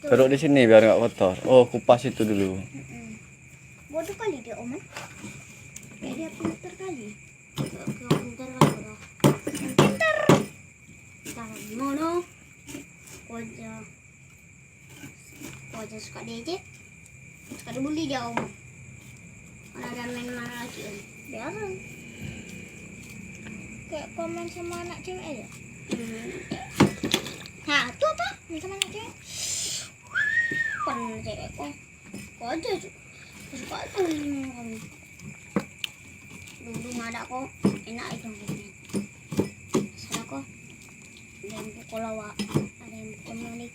Taruh di sini biar nggak kotor. Oh, kupas itu dulu. Bodoh kali dia Oman. Dia pintar kali. Pintar kali bodoh. Pintar. Taruh di mana? Wajah suka DJ. Suka dibully dia Om. Mana ada main mana lagi Om? Biaran. Kayak komen sama anak cewek aja. Nah, itu apa? Main sama anak cewek. Kan cewek kok. Kok aja suka tuh kamu. Dulu ada kok enak itu ngomongnya. Salah kok. Ada yang pukul lawak, ada yang pukul Malik,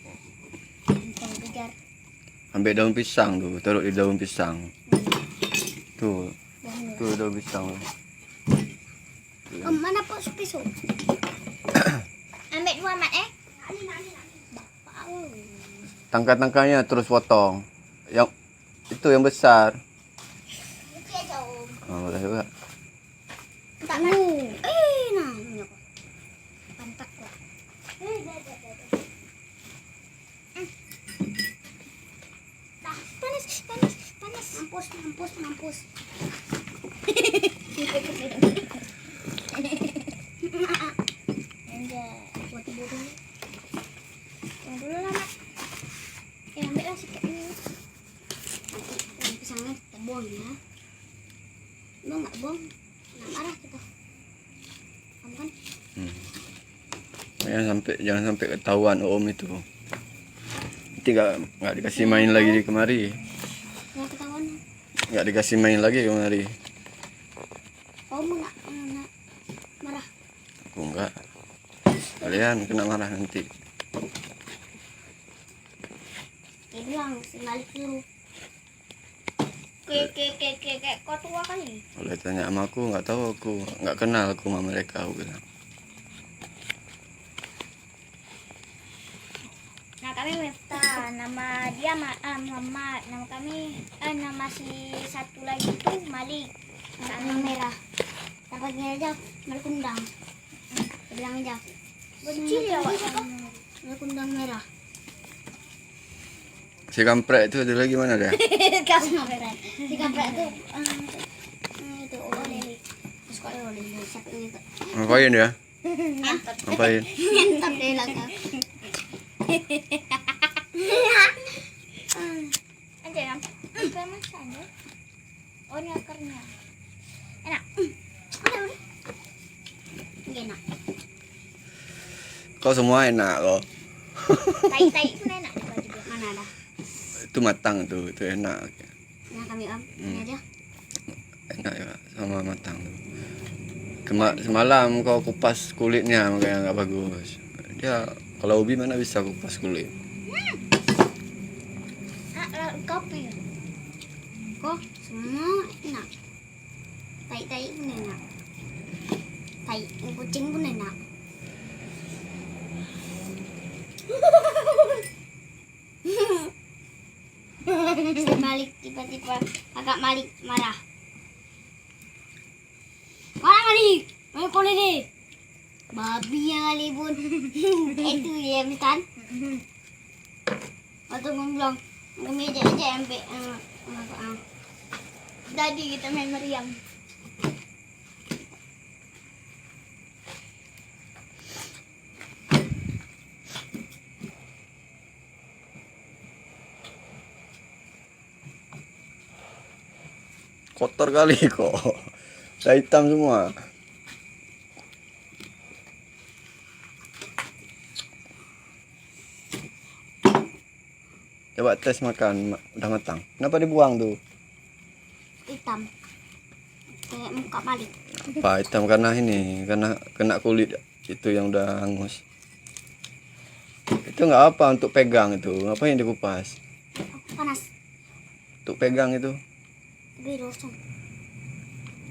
yang kejar. Ambil daun pisang tuh, taruh di daun pisang. Tuh, tuh daun pisang. Mana pisau? Ambil dua mat Bapak. Tangkai-tangkainya terus potong. Yang itu yang besar. Ini aja Om. Oh, boleh juga. Tak nah. Nah, ini kok. Pantat kok. Dah, panas. Mampus. Buat bodoh. Yang dulu lah, Mak. Ambil lah sikit ini. Nanti pisangnya kita buang ya. Lo nggak buang, nggak marah kita. Kamu kan? Jangan sampai ketahuan Om itu. Nanti nggak dikasih main lagi di kemari. Nggak ketahuan. Nggak dikasih main lagi kemari. Kamu nggak marah? Aku enggak. Kalian kena marah nanti. Dia bilang balik dulu. Kayak kau tua kali. Boleh tanya sama aku, nggak tahu aku, nggak kenal aku sama mereka, aku bilang. Nah kami Miftah, nama dia Muhammad, nama kami nama si satu lagi tuh Malik, nama merah. Kita panggil aja Malik Kundang. Kita bilang aja. Kecil ya Malik Kundang merah. Si kampret itu ada lagi mana dia? Kampret. Si kampret itu itu oleh. Terus kok oleh siapa itu? Ngapain ya? Ngentot. Ngapain? Ngentot dia lah. Aja kan? Bukan masanya. Oh ini akarnya. Enak. Udah. Enak. Kau semua enak kok. Tai pun enak juga. Mana ada? Itu matang tuh, itu enak. Nah kami Om, ini aja. Enak ya, sama matang tuh. Semalam kau kupas kulitnya makanya nggak bagus. Dia kalau ubi mana bisa kupas kulit. Kopi. Kok semua enak. Tai pun enak. Tai kucing pun enak. Malik tiba-tiba agak Malik marah. Marah Malik, main kau ni. Babi yang kali pun. Itu ya bukan? Waktu ngomong, meja aja ambil. Tadi kita main meriam. Kotor kali kok. Udah hitam semua. Coba tes makan, udah matang. Kenapa dibuang tuh? Hitam. Kayak muka Malik. Apa hitam karena ini, karena kena kulit itu yang udah hangus. Itu nggak apa untuk pegang itu, ngapain dikupas? Panas. Untuk pegang itu. Tapi rosong.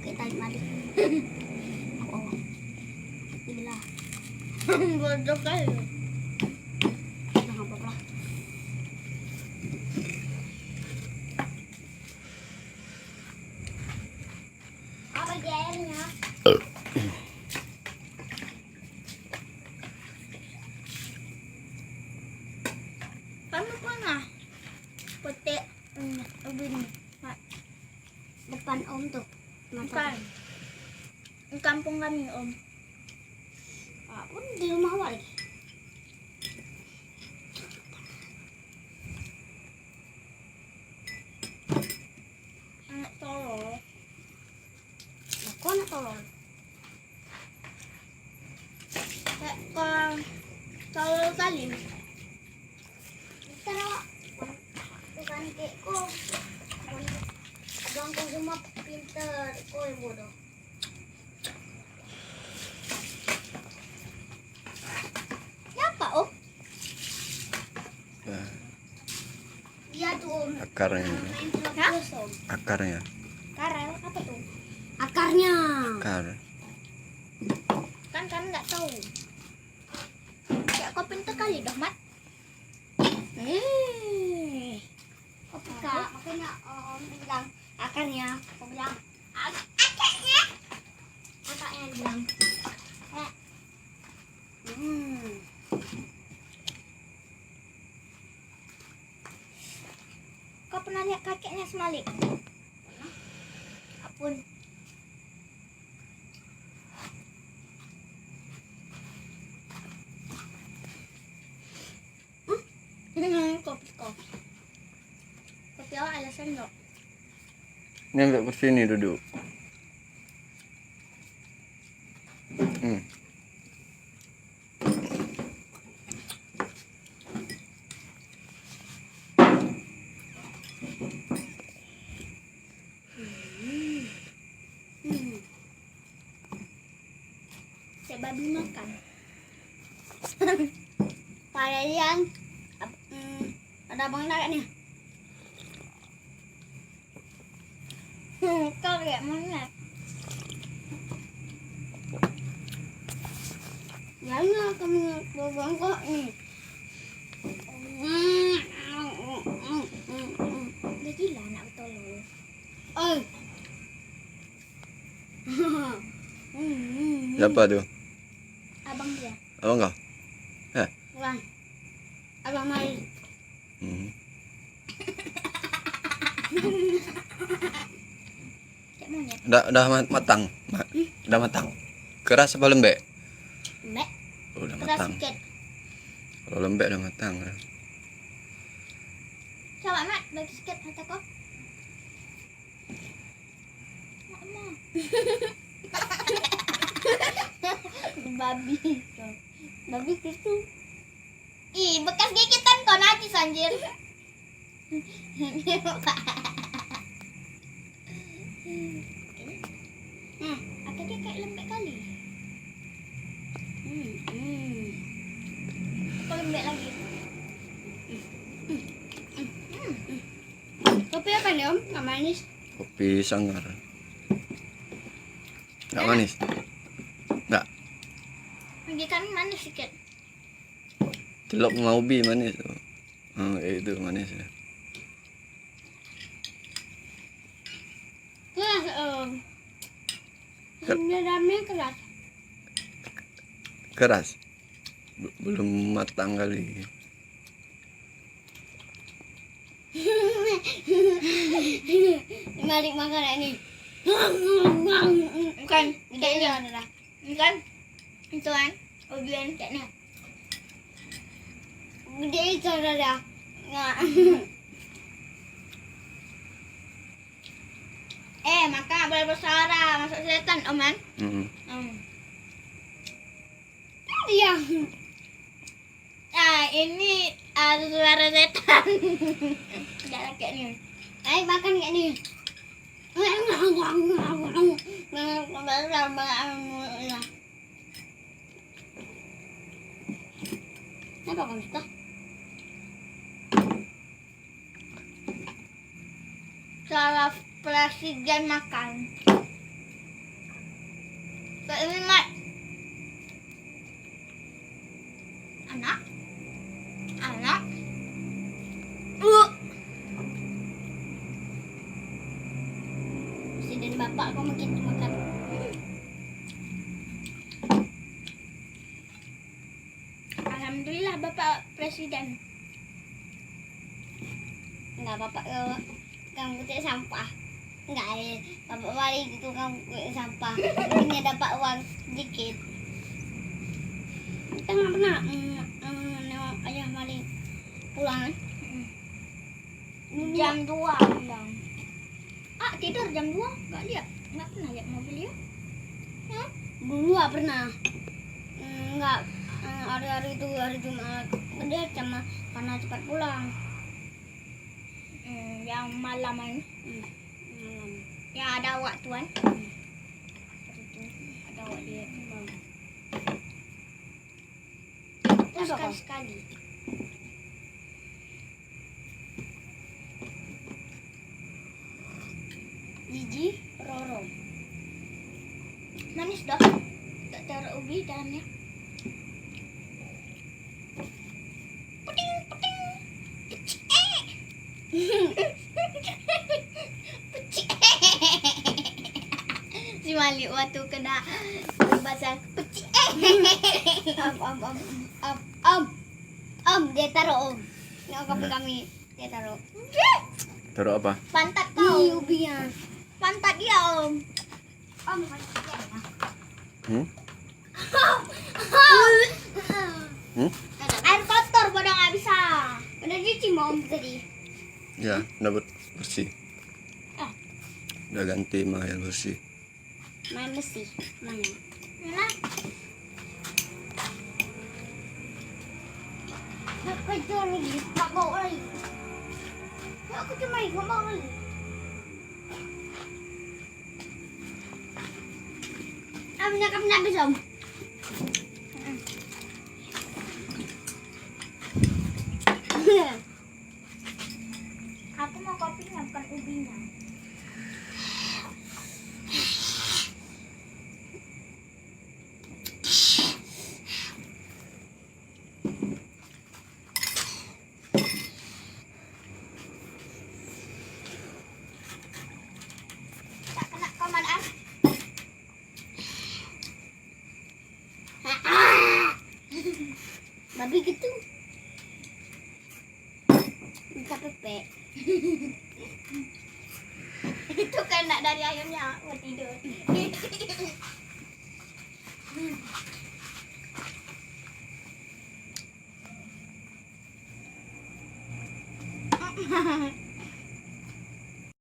Kayak tarik Malik. Oh. Gila. Bodoh kali. Jangan apa-apa lah. Apa di airnya? Puti. Ubi ni. Depan Om tuh. Bukan. Di kampung kami, Om. Pun di rumah awak lagi. Anak tolol. Aku anak tolol. Kayak tolol kali. Ntar awak bukan kayak abang kau semua pinter, kau yang bodoh. Ya apa, Om? Nah, Iya tuh Om. akarnya, Main terus Om. akarnya, Karel apa tuh? Akarnya. akar. Kan kami nggak tahu. Kayak kau pintar kali dah, Mat. Kau peka, makanya Om bilang akarnya. Kau bilang akarnya. Akarnya bilang. Kau pernah lihat kakeknya semalik? Apun. Kopi. Kopi awak ada sendok. Ini ambil ke sini duduk. Kayak babi makan. Pada yang ada abang narik nih. Kau kayak monyet. Jangan kamu babang kok nih. Dia gila anak bertolol. Oh. Siapa tuh? Abang dia. Abang kau? Abang. Abang mari. Kayak monyet. Udah matang. Udah matang. Keras apa lembek? Mbak. Oh, udah Keras matang. sikit. Kalau lembek udah matang. Coba Mat, bagi sikit mata kau. Mama. Babi. Babi gitu. Ih, bekas gigitan kau najis anjir. Apa dia kayak lembek kali? Kau lembek lagi. Kopi apa nih Om? Nggak manis. Kopi Sanggar. Nggak manis? Nggak. Bagi kami manis sikit. Celok sama ubi manis tuh. Itu manis ya. Keras Om. Dalamnya keras. Keras. Belum matang kali. Mari makan ini. Bukan, Gedenya adalah. bukan. Itu kan, ubian kayaknya. Gede itu adalah. Nggak. Maka boleh bersuara masuk setan, Oman. Dia. Nah, ini ada suara setan. Enggak kayak ini. Ayo makan kayak ini. Kenapa kamu suka? Cara presiden makan. Kayak ini, Mat. Anak. Presiden bapak kau makin makan. Alhamdulillah Bapak Presiden. Enggak bapak kang putih sampah. Enggak bapak balik itu kang putih sampah. Ini dapat uang sedikit. Kita nggak pernah nengok ayah balik pulang kan? Jam 2 pulang. Tidur jam 2 nggak lihat, nggak pernah lihat mobil ya. Dulu nggak pernah. Enggak hari-hari itu hari Jumat dia cuma karena cepat pulang. Yang malaman Malam. yang ada waktuan. Itu ada awak dia. Terus Apa, Kak? sekali-sekali. Gigi Roro. Manis dah. Tak taruh ubi dalamnya. Puting, puting. Pucik. Si Malik waktu kena bahasa pucik. Dia taruh nggak kopi kami dia taruh Taruh apa? Pantat di kau. ubinya. Pantat dia om. Pantat dia. Hmm? Hmm? Air kotor pada nggak bisa. Udah cuci mau tadi. Ya, udah bersih. Ah. Udah ganti mah yang bersih. Main besi mana? Mana? Nak kerja lagi, tak bawa lagi. Aku cuma ikut bawa lagi. Amnya kamu nak bisa? Aku mau kopinya bukan ubinya. Tak kena komandan. Babi gitu. Minta pepe. Itu kena dari ayamnya mau tidur.